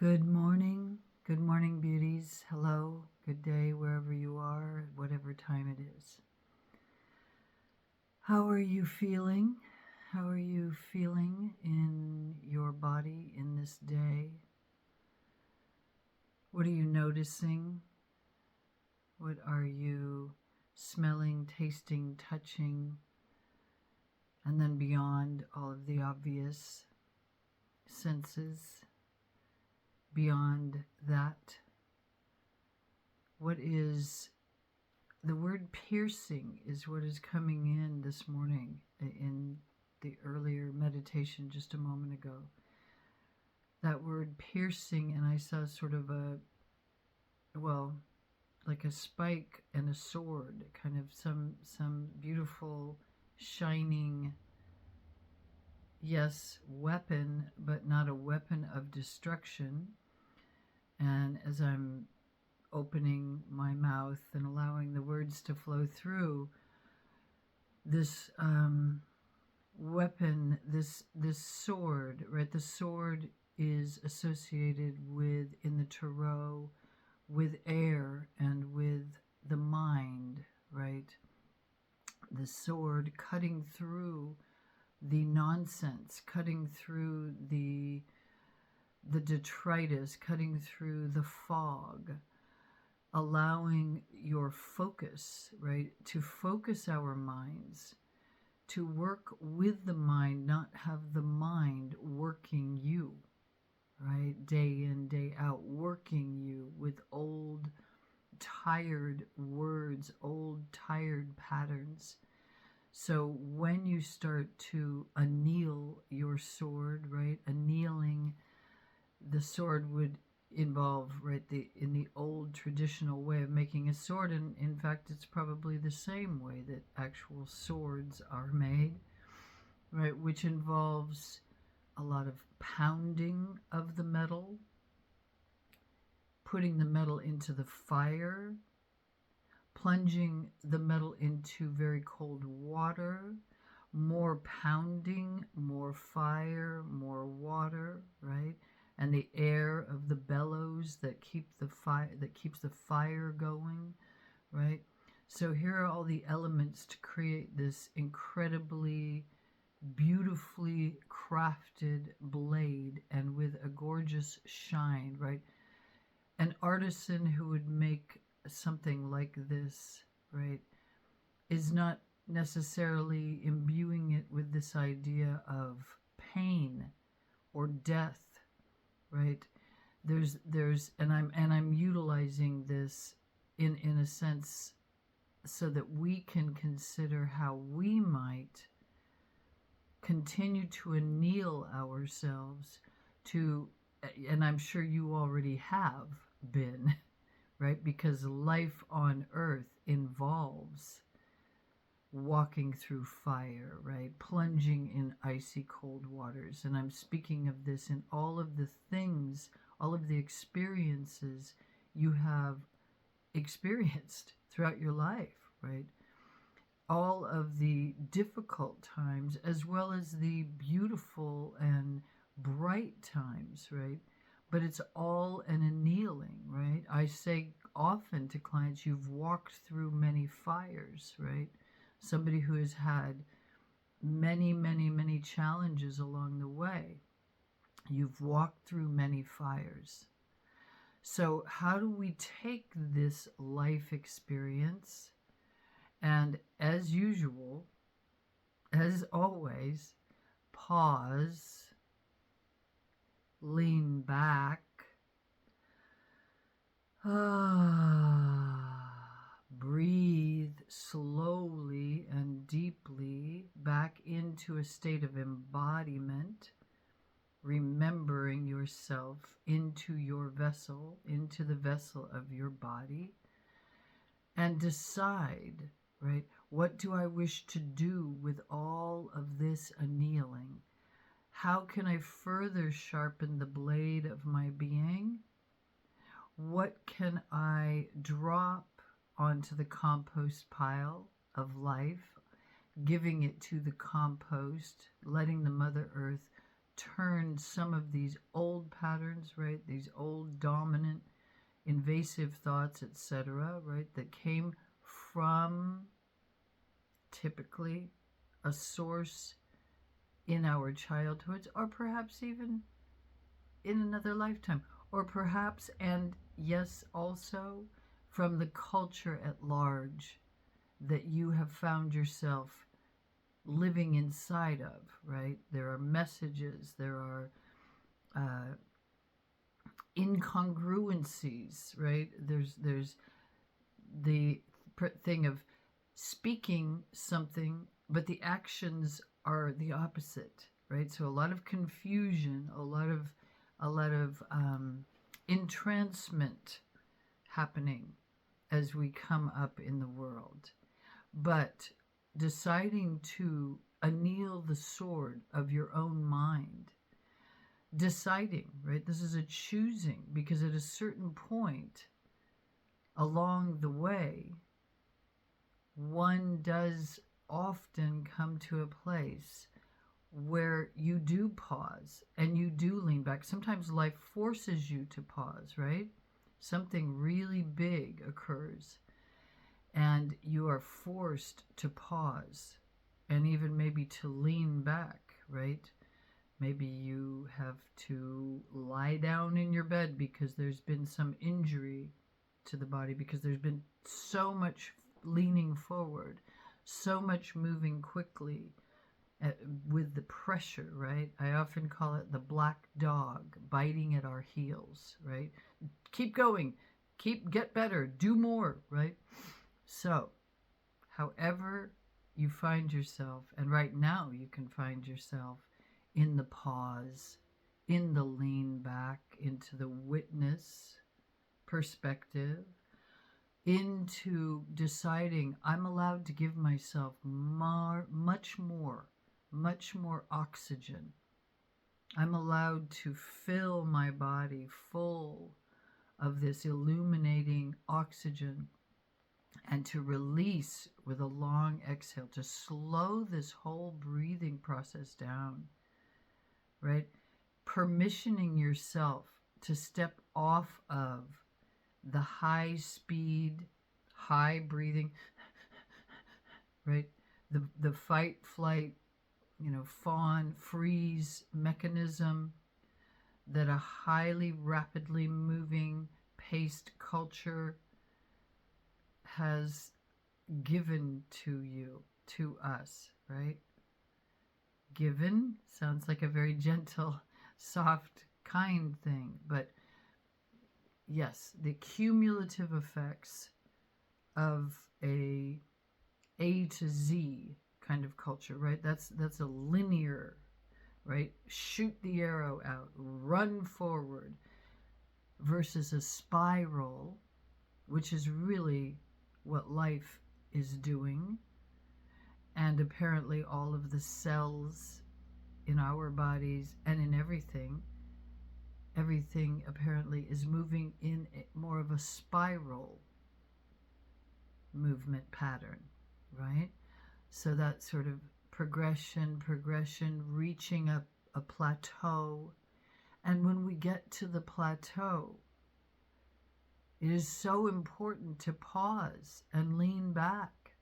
Good morning, beauties. Hello, good day, wherever you are, whatever time it is. How are you feeling? How are you feeling in your body in this day? What are you noticing? What are you smelling, tasting, touching? And then beyond all of the obvious senses, beyond that, what is the word piercing is what is coming in this morning in the earlier meditation just a moment ago. That word piercing, and I saw sort of like a spike and a sword, kind of some beautiful, shining, yes, weapon, but not a weapon of destruction. And as I'm opening my mouth and allowing the words to flow through, this weapon, this sword, right? The sword is associated with, in the tarot, with air and with the mind, right? The sword cutting through the nonsense, cutting through the detritus, cutting through the fog, allowing your focus, right, to focus our minds, to work with the mind, not have the mind working you, right, day in, day out, working you with old, tired words, old, tired patterns. So when you start to anneal your sword, right, annealing the sword would involve, right, in the old traditional way of making a sword, and in fact it's probably the same way that actual swords are made, right, which involves a lot of pounding of the metal, putting the metal into the fire, plunging the metal into very cold water, more pounding, more fire, more water, right? And the air of the bellows that keeps the fire going, right? So here are all the elements to create this incredibly beautifully crafted blade, and with a gorgeous shine, right? An artisan who would make something like this, right, is not necessarily imbuing it with this idea of pain or death, right? And I'm utilizing this in a sense so that we can consider how we might continue to anneal ourselves to, and I'm sure you already have been, right? Because life on earth involves walking through fire, right? Plunging in icy cold waters. And I'm speaking of this in all of the things, all of the experiences you have experienced throughout your life, right? All of the difficult times as well as the beautiful and bright times, right? But it's all an annealing, right? I say often to clients, you've walked through many fires, right? Somebody who has had many, many, many challenges along the way. You've walked through many fires. So how do we take this life experience and, as usual, as always, pause, lean back, breathe slowly and deeply back into a state of embodiment, remembering yourself into your vessel, into the vessel of your body, and decide, right, what do I wish to do with all of this annealing? How can I further sharpen the blade of my being? What can I drop onto the compost pile of life, giving it to the compost, letting the Mother Earth turn some of these old patterns, right? These old dominant invasive thoughts, etc., right? That came from typically a source in our childhoods, or perhaps even in another lifetime, or perhaps, and yes, also from the culture at large that you have found yourself living inside of, right? There are messages, there are incongruencies, right? There's the thing of speaking something, but the actions are the opposite, right? So a lot of confusion, a lot of entrancement happening as we come up in the world. But deciding to anneal the sword of your own mind, deciding, right? This is a choosing, because at a certain point along the way, one does often come to a place where you do pause and you do lean back. Sometimes life forces you to pause, right? Something really big occurs and you are forced to pause and even maybe to lean back, right? Maybe you have to lie down in your bed because there's been some injury to the body, because there's been so much leaning forward, so much moving quickly with the pressure, right? I often call it the black dog biting at our heels, right? Keep going, get better, do more, right? So, however you find yourself, and right now you can find yourself in the pause, in the lean back, into the witness perspective, into deciding I'm allowed to give myself much more oxygen. I'm allowed to fill my body full of this illuminating oxygen and to release with a long exhale, to slow this whole breathing process down, right? Permissioning yourself to step off of the high speed, high breathing, right? The fight, flight, fawn, freeze mechanism that a highly rapidly moving, paced culture has given to you, to us, right? Given sounds like a very gentle, soft, kind thing, but yes, the cumulative effects of a to Z kind of culture, right? That's a linear, right? Shoot the arrow out, run forward, versus a spiral, which is really what life is doing. And apparently all of the cells in our bodies and in everything apparently is moving in more of a spiral movement pattern, right? So that sort of progression, reaching a plateau. And when we get to the plateau, it is so important to pause and lean back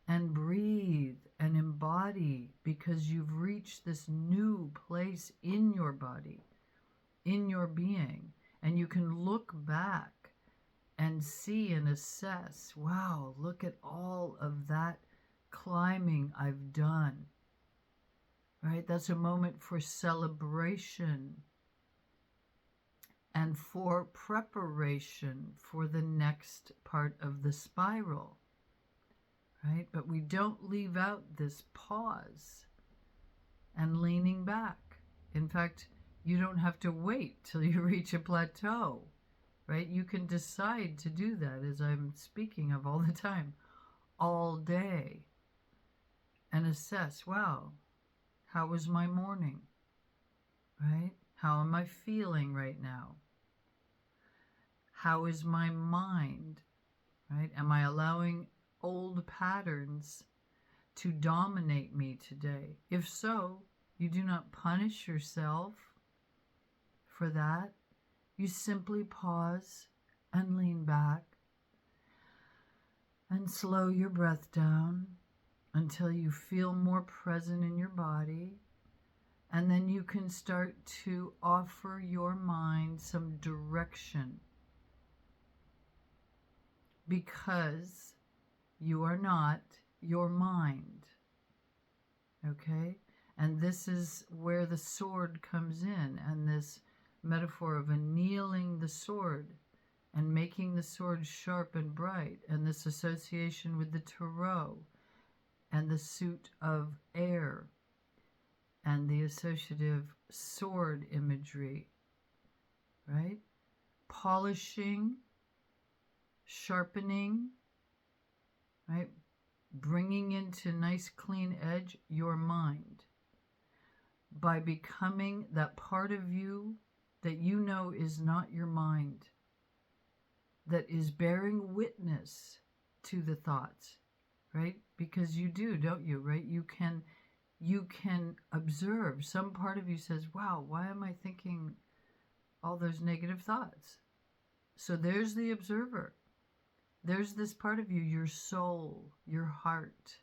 and breathe and embody, because you've reached this new place in your body, in your being, and you can look back and see and assess, wow, look at all of that climbing I've done, right? That's a moment for celebration and for preparation for the next part of the spiral, right? But we don't leave out this pause and leaning back. In fact, you don't have to wait till you reach a plateau, right? You can decide to do that, as I'm speaking of all the time, all day, and assess, wow, how was my morning, right? How am I feeling right now? How is my mind, right? Am I allowing old patterns to dominate me today? If so, you do not punish yourself for that, you simply pause and lean back and slow your breath down until you feel more present in your body. And then you can start to offer your mind some direction, because you are not your mind. Okay? And this is where the sword comes in, and this metaphor of annealing the sword and making the sword sharp and bright, and this association with the tarot and the suit of air and the associative sword imagery, right? Polishing, sharpening, right? Bringing into nice clean edge your mind by becoming that part of you that you know is not your mind, that is bearing witness to the thoughts, right? Because you do, don't you, right? You can observe. Some part of you says, wow, why am I thinking all those negative thoughts? So there's the observer. There's this part of you, your soul, your heart,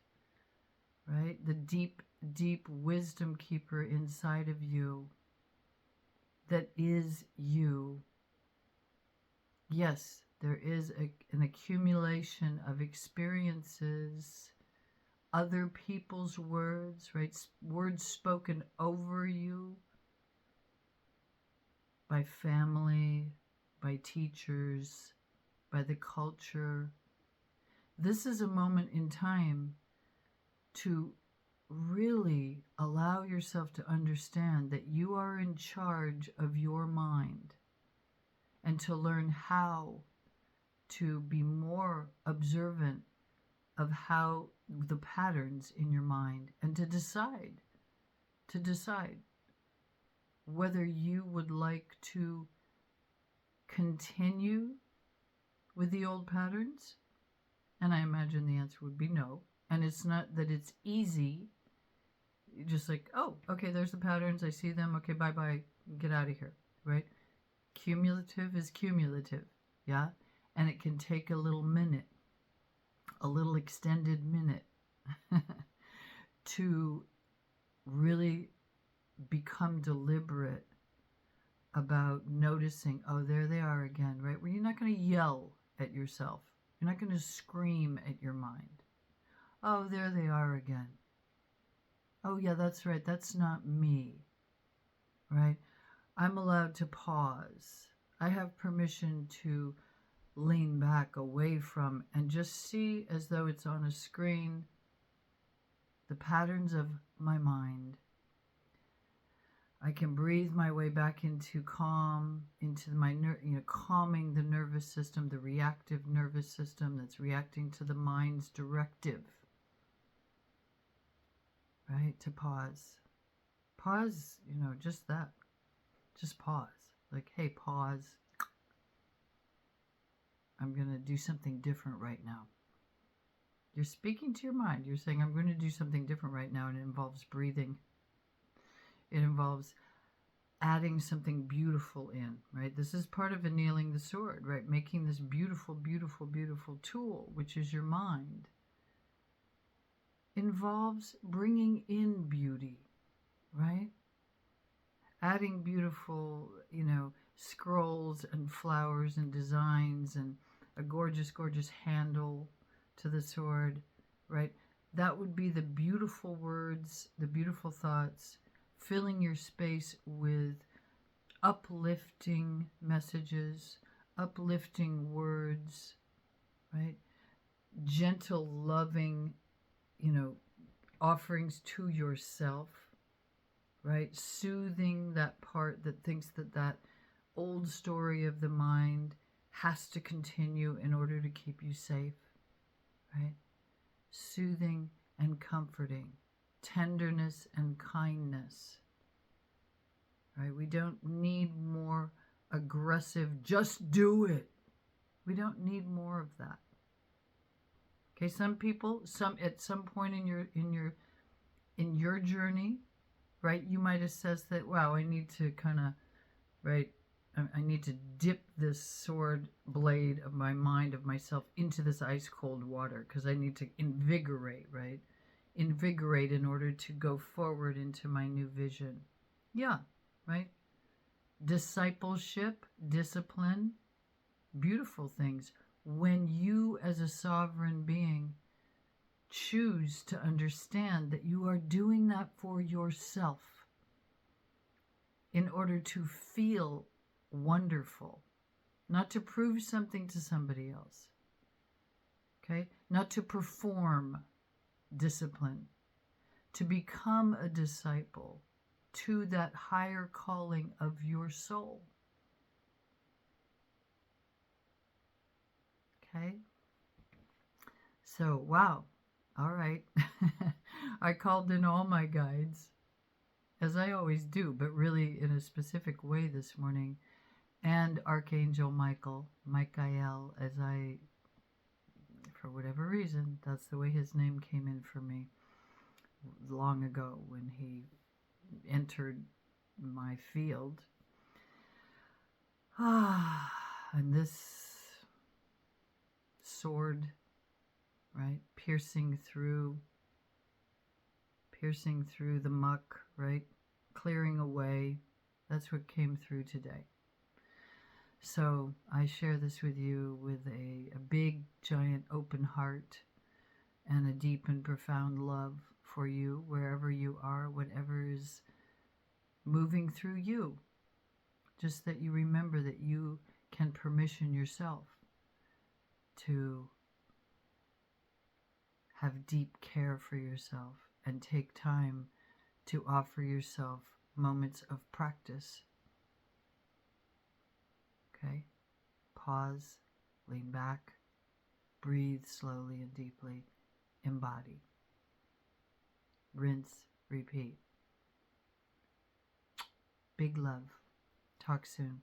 right? The deep, deep wisdom keeper inside of you that is you. Yes, there is an accumulation of experiences, other people's words, right? Words spoken over you by family, by teachers, by the culture. This is a moment in time to really allow yourself to understand that you are in charge of your mind, and to learn how to be more observant of how the patterns in your mind, and to decide whether you would like to continue with the old patterns. And I imagine the answer would be no. And it's not that it's easy. You're just like, oh, okay, there's the patterns. I see them. Okay, bye-bye. Get out of here, right? Cumulative is cumulative, yeah? And it can take a little minute, a little extended minute to really become deliberate about noticing, oh, there they are again, right? Where you're not going to yell at yourself. You're not going to scream at your mind. Oh, there they are again. Oh, yeah, that's right. That's not me, right? I'm allowed to pause. I have permission to lean back away from and just see, as though it's on a screen, the patterns of my mind. I can breathe my way back into calm, into my calming the nervous system, the reactive nervous system that's reacting to the mind's directive. Right? To pause. Pause, just that. Just pause. Like, hey, pause. I'm going to do something different right now. You're speaking to your mind. You're saying, I'm going to do something different right now, and it involves breathing. It involves adding something beautiful in, right? This is part of annealing the sword, right? Making this beautiful, beautiful, beautiful tool, which is your mind, involves bringing in beauty, right? Adding beautiful, scrolls and flowers and designs and a gorgeous, gorgeous handle to the sword, right? That would be the beautiful words, the beautiful thoughts, filling your space with uplifting messages, uplifting words, right? Gentle, loving, offerings to yourself, right? Soothing that part that thinks that old story of the mind has to continue in order to keep you safe, right? Soothing and comforting, tenderness and kindness, right? We don't need more aggressive, just do it. We don't need more of that. Okay, some people, at some point in your journey, right, you might assess that, wow, I need to kind of right? I need to dip this sword blade of my mind, of myself, into this ice cold water because I need to invigorate, right? Invigorate in order to go forward into my new vision. Yeah, right? Discipleship, discipline, beautiful things. When you, as a sovereign being, choose to understand that you are doing that for yourself in order to feel wonderful, not to prove something to somebody else, okay? Not to perform discipline, to become a disciple to that higher calling of your soul, okay? So, wow, all right. I called in all my guides, as I always do, but really in a specific way this morning, and Archangel Michael, as I, for whatever reason, that's the way his name came in for me long ago when he entered my field. And this sword, right, piercing through the muck, right, clearing away, that's what came through today. So I share this with you with a big, giant, open heart and a deep and profound love for you, wherever you are, whatever is moving through you. Just that you remember that you can permission yourself to have deep care for yourself and take time to offer yourself moments of practice. Okay? Pause, lean back, breathe slowly and deeply, embody. Rinse, repeat. Big love. Talk soon.